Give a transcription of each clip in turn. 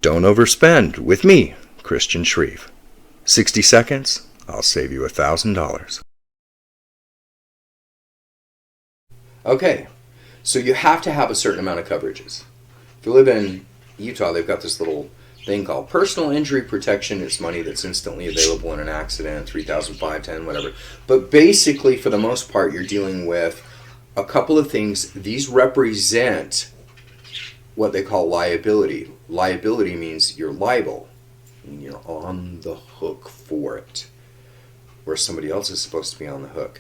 Don't overspend with me, Christian Shreve. 60 seconds, I'll save you $1,000. Okay, so you have to have a certain amount of coverages. If you live in Utah, they've got this little thing called personal injury protection. It's money that's instantly available in an accident, $3,000, $5,000, whatever. But basically, for the most part, you're dealing with a couple of things. These represent what they call liability. Liability means you're liable, and you're on the hook for it, where somebody else is supposed to be on the hook.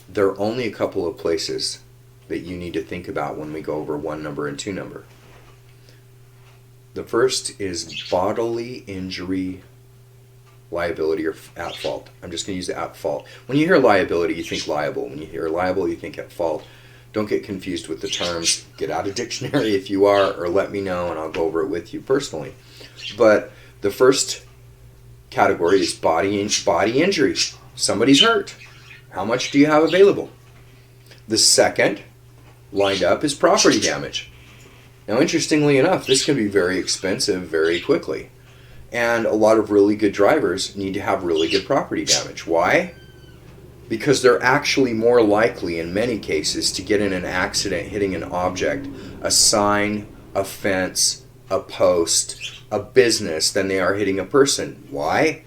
There are only a couple of places that you need to think about when we go over one number and two number. The first is bodily injury liability or at fault. I'm just going to use the at fault. When you hear liability, you think liable. When you hear liable, you think at fault. Don't get confused with the terms. Get out a dictionary if you are, or let me know and I'll go over it with you personally. But the first category is body injury. Somebody's hurt. How much do you have available? The second lined up is property damage. Now, interestingly enough, this can be very expensive very quickly. And a lot of really good drivers need to have really good property damage. Why? Because they're actually more likely in many cases to get in an accident hitting an object, a sign, a fence, a post, a business, than they are hitting a person. Why?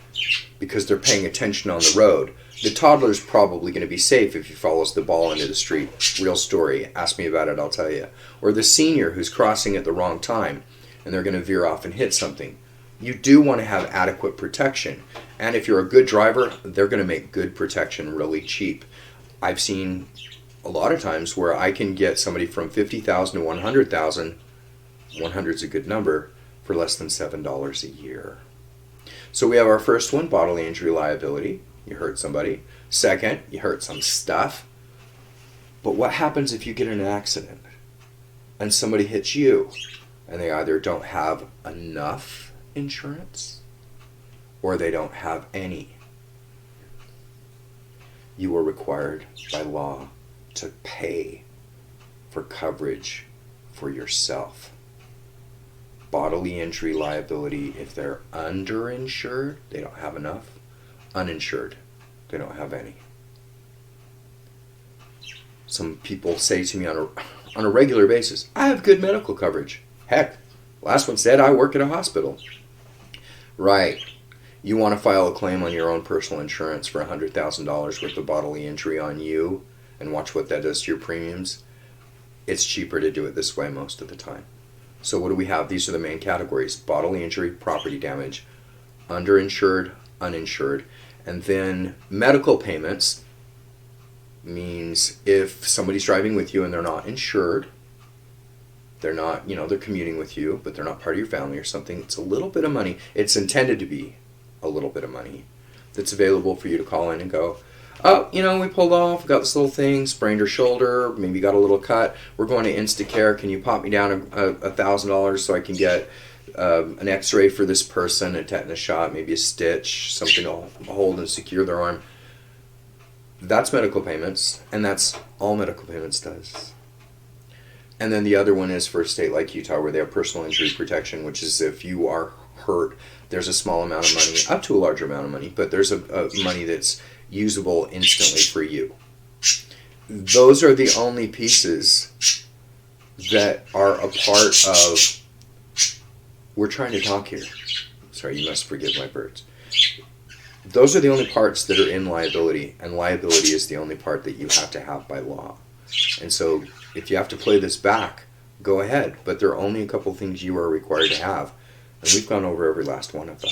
Because they're paying attention on the road. The toddler's probably going to be safe if he follows the ball into the street. Real story. Ask me about it, I'll tell you. Or the senior who's crossing at the wrong time and they're going to veer off and hit something. You do want to have adequate protection. And if you're a good driver, they're going to make good protection really cheap. I've seen a lot of times where I can get somebody from $50,000 to $100,000, 100's a good number, for less than $7 a year. So we have our first one, bodily injury liability. You hurt somebody. Second, you hurt some stuff. But what happens if you get in an accident and somebody hits you and they either don't have enough insurance or they don't have any? You are required by law to pay for coverage for yourself. Bodily injury liability, if they're underinsured, they don't have enough. Uninsured, they don't have any. Some people say to me on a regular basis, I have good medical coverage. Heck, last one said I work at a hospital. Right. You want to file a claim on your own personal insurance for $100,000 worth of bodily injury on you and watch what that does to your premiums? It's cheaper to do it this way most of the time. So what do we have? These are the main categories: bodily injury, property damage, underinsured, uninsured. And then medical payments means if somebody's driving with you and they're not insured, they're not, they're commuting with you, but they're not part of your family or something, it's a little bit of money. It's intended to be a little bit of money that's available for you to call in and go, oh, we pulled off, got this little thing, sprained her shoulder, maybe got a little cut. We're going to Instacare. Can you pop me down $1,000 so I can get an x-ray for this person, a tetanus shot, maybe a stitch, something to hold and secure their arm? That's medical payments, and that's all medical payments does. And then the other one is for a state like Utah where they have personal injury protection, which is if you are hurt, there's a small amount of money, up to a larger amount of money, but there's a money that's usable instantly for you. Those are the only pieces that are a part of... We're trying to talk here. Sorry, you must forgive my birds. Those are the only parts that are in liability, and liability is the only part that you have to have by law. And so if you have to play this back, go ahead. But there are only a couple things you are required to have. And we've gone over every last one of them.